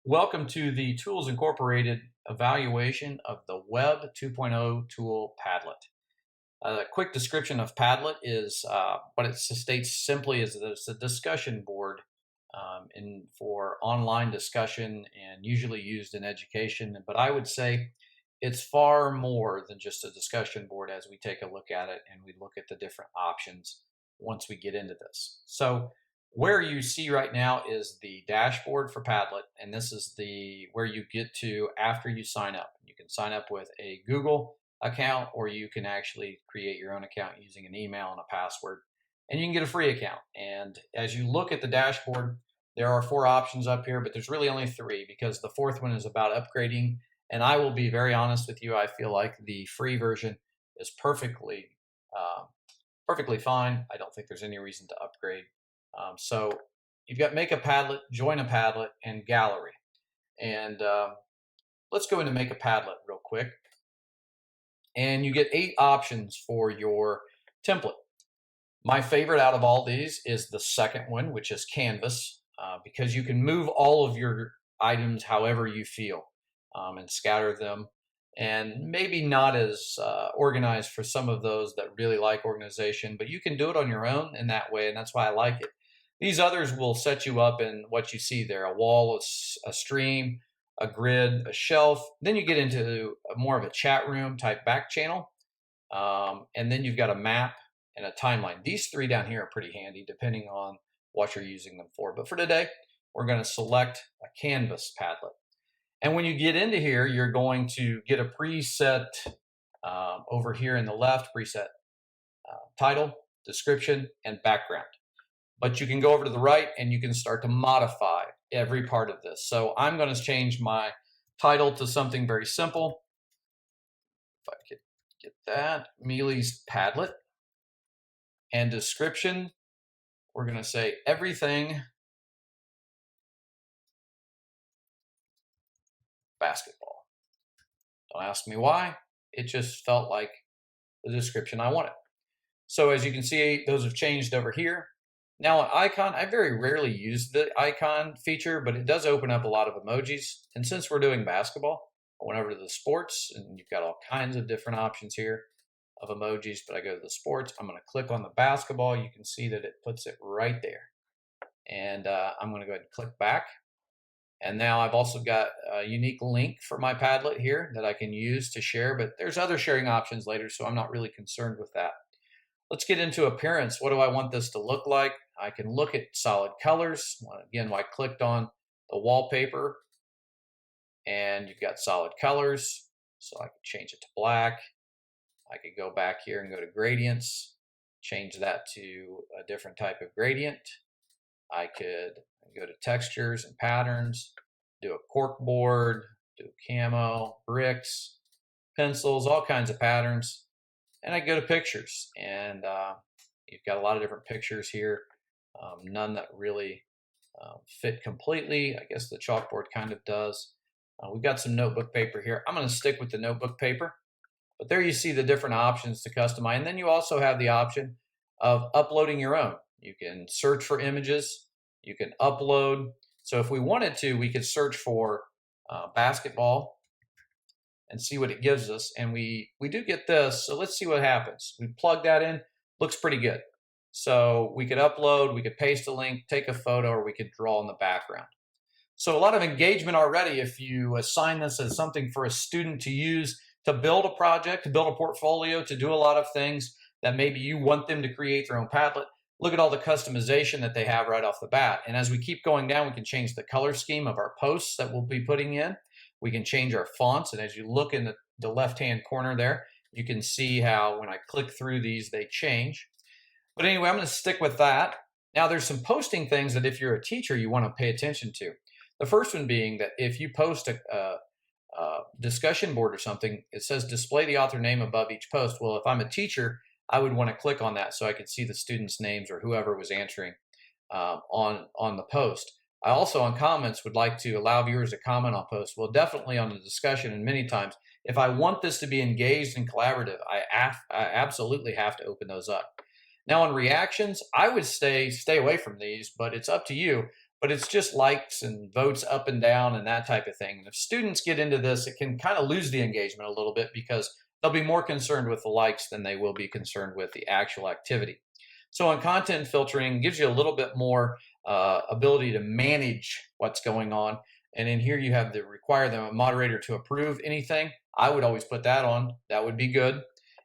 Welcome to the Tools Incorporated evaluation of the Web 2.0 tool Padlet. A quick description of Padlet is what it states simply is that it's a discussion board for online discussion and usually used in education. But I would say it's far more than just a discussion board as we take a look at it and we look at the different options once we get into this. So where you see right now is the dashboard for Padlet, and this is where you get to after you sign up. You can sign up with a Google account, or you can actually create your own account using an email and a password, and you can get a free account. And as you look at the dashboard, there are 4 options up here, but there's really only 3 because the 4th one is about upgrading. And I will be very honest with you, I feel like the free version is perfectly fine. I don't think there's any reason to upgrade. So you've got Make a Padlet, Join a Padlet, and Gallery. And let's go into Make a Padlet real quick. And you get 8 options for your template. My favorite out of all these is the second one, which is Canvas, because you can move all of your items however you feel and scatter them. And maybe not as organized for some of those that really like organization, but you can do it on your own in that way, and that's why I like it. These others will set you up in what you see there: a wall, a stream, a grid, a shelf. Then you get into more of a chat room type back channel. And then you've got a map and a timeline. These 3 down here are pretty handy depending on what you're using them for. But for today, we're going to select a Canvas Padlet. And when you get into here, you're going to get a preset over here in the left, preset title, description, and background. But you can go over to the right and you can start to modify every part of this. So I'm going to change my title to something very simple. If I could get that, Mealy's Padlet. And description, we're going to say everything basketball. Don't ask me why. It just felt like the description I wanted. So as you can see, those have changed over here. Now an icon, I very rarely use the icon feature, but it does open up a lot of emojis. And since we're doing basketball, I went over to the sports, and you've got all kinds of different options here of emojis, but I go to the sports. I'm going to click on the basketball. You can see that it puts it right there. And I'm going to go ahead and click back. And now I've also got a unique link for my Padlet here that I can use to share, but there's other sharing options later, so I'm not really concerned with that. Let's get into appearance. What do I want this to look like? I can look at solid colors. Again, I clicked on the wallpaper and you've got solid colors. So I could change it to black. I could go back here and go to gradients, change that to a different type of gradient. I could go to textures and patterns, do a cork board, do camo, bricks, pencils, all kinds of patterns. And I go to pictures, and you've got a lot of different pictures here, none that really fit completely. I guess the chalkboard kind of does. We've got some notebook paper here. I'm going to stick with the notebook paper, but there you see the different options to customize. And then you also have the option of uploading your own. You can search for images, you can upload. So if we wanted to, we could search for basketball and see what it gives us. And we do get this, so let's see what happens. We plug that in, looks pretty good. So we could upload, we could paste a link, take a photo, or we could draw in the background. So a lot of engagement already if you assign this as something for a student to use to build a project, to build a portfolio, to do a lot of things that maybe you want them to create their own Padlet. Look at all the customization that they have right off the bat. And as we keep going down, we can change the color scheme of our posts that we'll be putting in. We can change our fonts, and as you look in the left-hand corner there, you can see how when I click through these, they change. But anyway, I'm going to stick with that. Now, there's some posting things that if you're a teacher, you want to pay attention to. The first one being that if you post a discussion board or something, it says display the author name above each post. Well, if I'm a teacher, I would want to click on that so I could see the students' names or whoever was answering on the post. I also, on comments, would like to allow viewers to comment on posts. Well, definitely on the discussion, and many times, if I want this to be engaged and collaborative, I absolutely have to open those up. Now, on reactions, I would stay away from these, but it's up to you. but it's just likes and votes up and down and that type of thing. And if students get into this, it can kind of lose the engagement a little bit because they'll be more concerned with the likes than they will be concerned with the actual activity. So on content filtering, gives you a little bit more ability to manage what's going on. And in here you have the require the moderator to approve anything. I would always put that on. That would be good.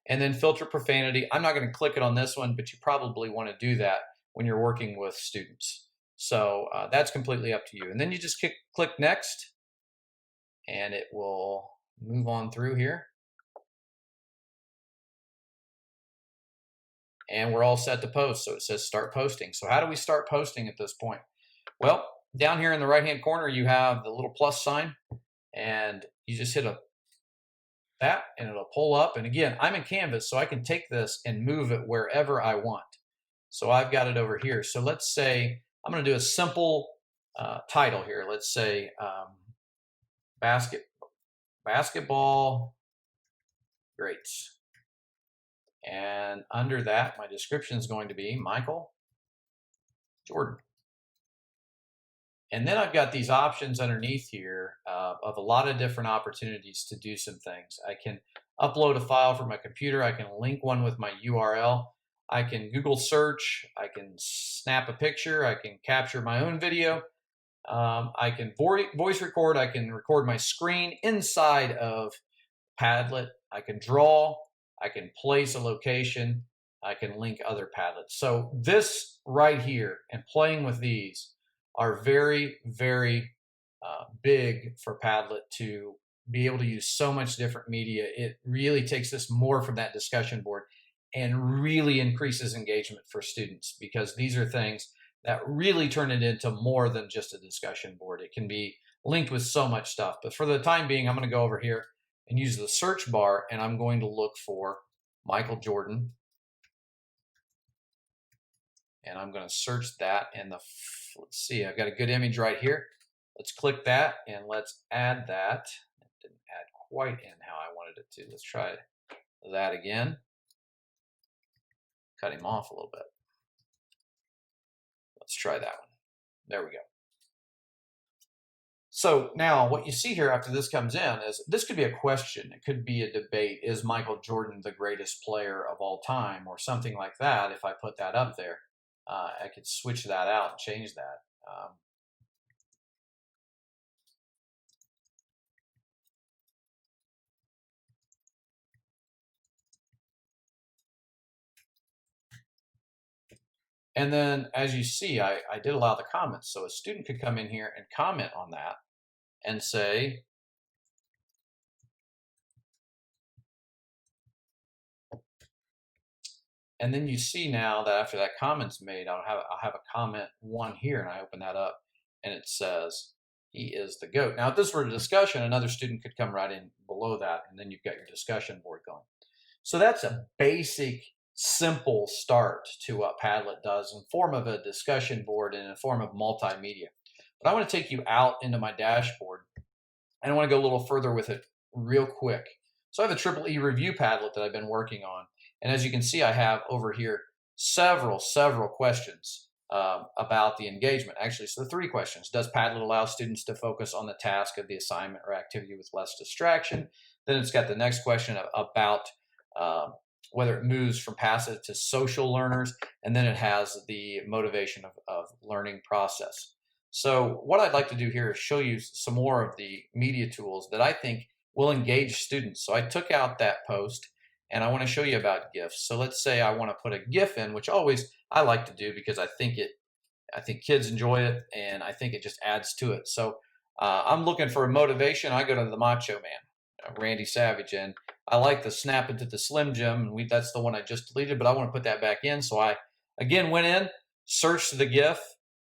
And then filter profanity. I'm not going to click it on this one, but you probably want to do that when you're working with students. So that's completely up to you. And then you just click next, and it will move on through here. And we're all set to post. So it says start posting. So how do we start posting at this point? Well, down here in the right-hand corner, you have the little plus sign, and you just hit that, and it'll pull up. And again, I'm in Canvas, so I can take this and move it wherever I want. So I've got it over here. So let's say I'm going to do a simple title here. Let's say basketball greats. And under that, my description is going to be Michael Jordan. And then I've got these options underneath here of a lot of different opportunities to do some things. I can upload a file from my computer. I can link one with my URL. I can Google search. I can snap a picture. I can capture my own video. I can voice record. I can record my screen inside of Padlet. I can draw. I can place a location. I can link other Padlets. So this right here and playing with these are very, very big for Padlet to be able to use so much different media. It really takes this more from that discussion board and really increases engagement for students, because these are things that really turn it into more than just a discussion board. It can be linked with so much stuff. But for the time being, I'm going to go over here and use the search bar, and I'm going to look for Michael Jordan. And I'm going to search that, and let's see, I've got a good image right here. Let's click that, and let's add that. It didn't add quite in how I wanted it to. Let's try that again. Cut him off a little bit. Let's try that one. There we go. So now what you see here after this comes in is this could be a question. It could be a debate. Is Michael Jordan the greatest player of all time, or something like that? If I put that up there, I could switch that out and change that. And then as you see, I did allow the comments. So a student could come in here and comment on that and say, and then you see now that after that comment's made, I'll have a comment one here, and I open that up, and it says, he is the GOAT. Now, if this were a discussion, another student could come right in below that, and then you've got your discussion board going. So that's a basic, simple start to what Padlet does in form of a discussion board and in form of multimedia. But I want to take you out into my dashboard, and I want to go a little further with it real quick. So I have a triple E review Padlet that I've been working on. And as you can see, I have over here several questions about the engagement. Actually, so 3 questions. Does Padlet allow students to focus on the task of the assignment or activity with less distraction? Then it's got the next question about whether it moves from passive to social learners. And then it has the motivation of learning process. So what I'd like to do here is show you some more of the media tools that I think will engage students. So I took out that post, and I want to show you about GIFs. So let's say I want to put a GIF in, which always I like to do because I think kids enjoy it, and I think it just adds to it. So I'm looking for a motivation. I go to the Macho Man, Randy Savage, and I like the snap into the Slim Jim, and that's the one I just deleted, but I want to put that back in. So I again went in, searched the GIF,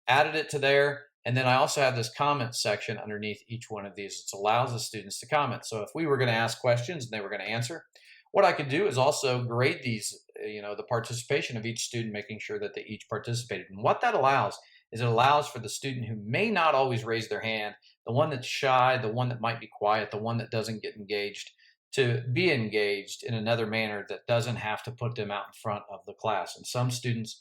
added it to there, and then I also have this comment section underneath each one of these. It allows the students to comment. So if we were going to ask questions and they were going to answer, what I could do is also grade these, the participation of each student, making sure that they each participated. And what that allows is it allows for the student who may not always raise their hand, the one that's shy, the one that might be quiet, the one that doesn't get engaged, to be engaged in another manner that doesn't have to put them out in front of the class. And some students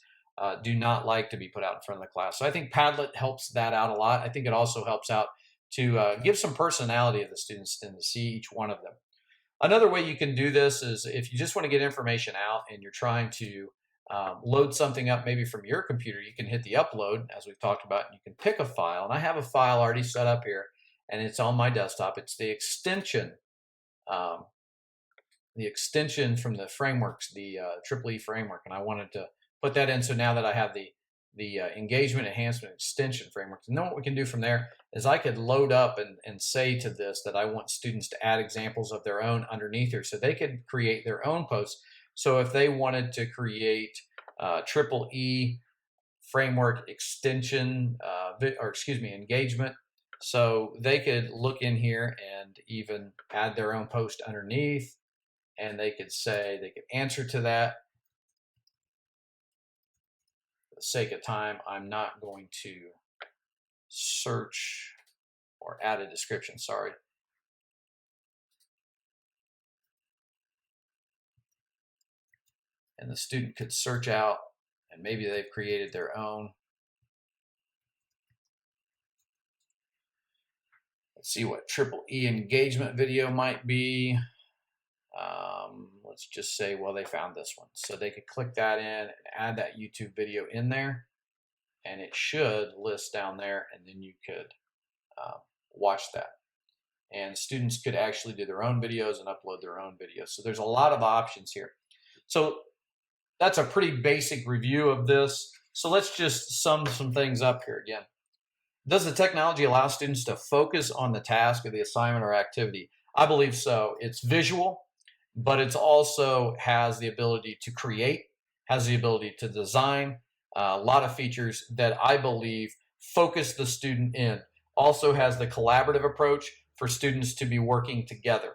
do not like to be put out in front of the class. So I think Padlet helps that out a lot. I think it also helps out to give some personality to the students and to see each one of them. Another way you can do this is if you just want to get information out and you're trying to load something up maybe from your computer, you can hit the upload as we've talked about, and you can pick a file. And I have a file already set up here and it's on my desktop. It's the extension from the frameworks, the Triple E framework, and I wanted to put that in. So now that I have the engagement enhancement extension framework, and then what we can do from there is I could load up and say to this that I want students to add examples of their own underneath here, so they could create their own posts. So if they wanted to create Triple E framework extension, engagement, so they could look in here and even add their own post underneath, and they could answer to that. For the sake of time, I'm not going to search or add a description, sorry. And the student could search out, and maybe they've created their own. Let's see what Triple E engagement video might be. Let's just say, well, they found this one. So they could click that in and add that YouTube video in there, and it should list down there, and then you could watch that. And students could actually do their own videos and upload their own videos. So there's a lot of options here. So that's a pretty basic review of this. So let's just sum some things up here again. Does the technology allow students to focus on the task or the assignment or activity? I believe so. It's visual, but it also has the ability to create, has the ability to design, a lot of features that I believe focus the student in. Also has the collaborative approach for students to be working together.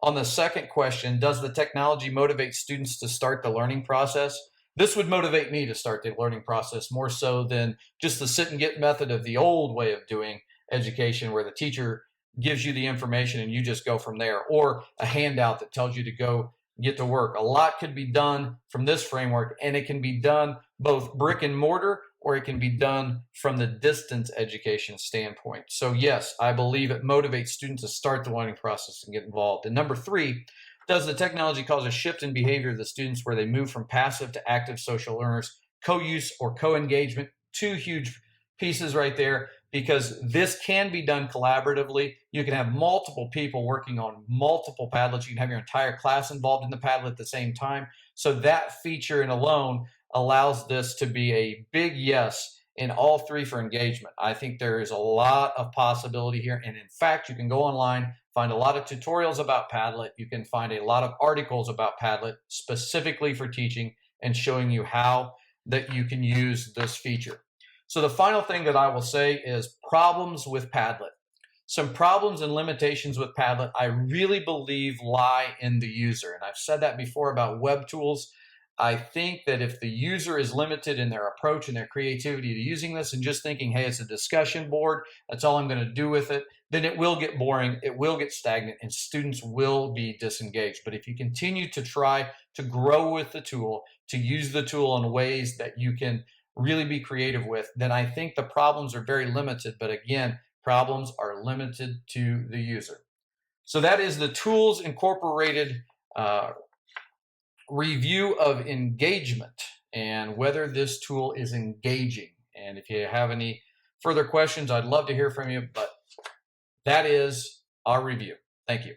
On the second question, does the technology motivate students to start the learning process? This would motivate me to start the learning process more so than just the sit and get method of the old way of doing education, where the teacher gives you the information and you just go from there, or a handout that tells you to go get to work. A lot could be done from this framework, and it can be done both brick and mortar, or it can be done from the distance education standpoint. So yes, I believe it motivates students to start the learning process and get involved. And number three, does the technology cause a shift in behavior of the students where they move from passive to active social learners? Co-use or co-engagement, two huge pieces right there, because this can be done collaboratively. You can have multiple people working on multiple Padlets. You can have your entire class involved in the Padlet at the same time. So that feature in alone allows this to be a big yes in all three for engagement. I think there is a lot of possibility here. And in fact, you can go online, find a lot of tutorials about Padlet. You can find a lot of articles about Padlet specifically for teaching and showing you how that you can use this feature. So the final thing that I will say is problems with Padlet. Some problems and limitations with Padlet I really believe lie in the user. And I've said that before about web tools. I think that if the user is limited in their approach and their creativity to using this and just thinking, hey, it's a discussion board, that's all I'm going to do with it, then it will get boring, it will get stagnant, and students will be disengaged. But if you continue to try to grow with the tool, to use the tool in ways that you can really be creative with, then I think the problems are very limited. But again, problems are limited to the user. So that is the Tools Incorporated review of engagement and whether this tool is engaging. And if you have any further questions, I'd love to hear from you, but that is our review. Thank you.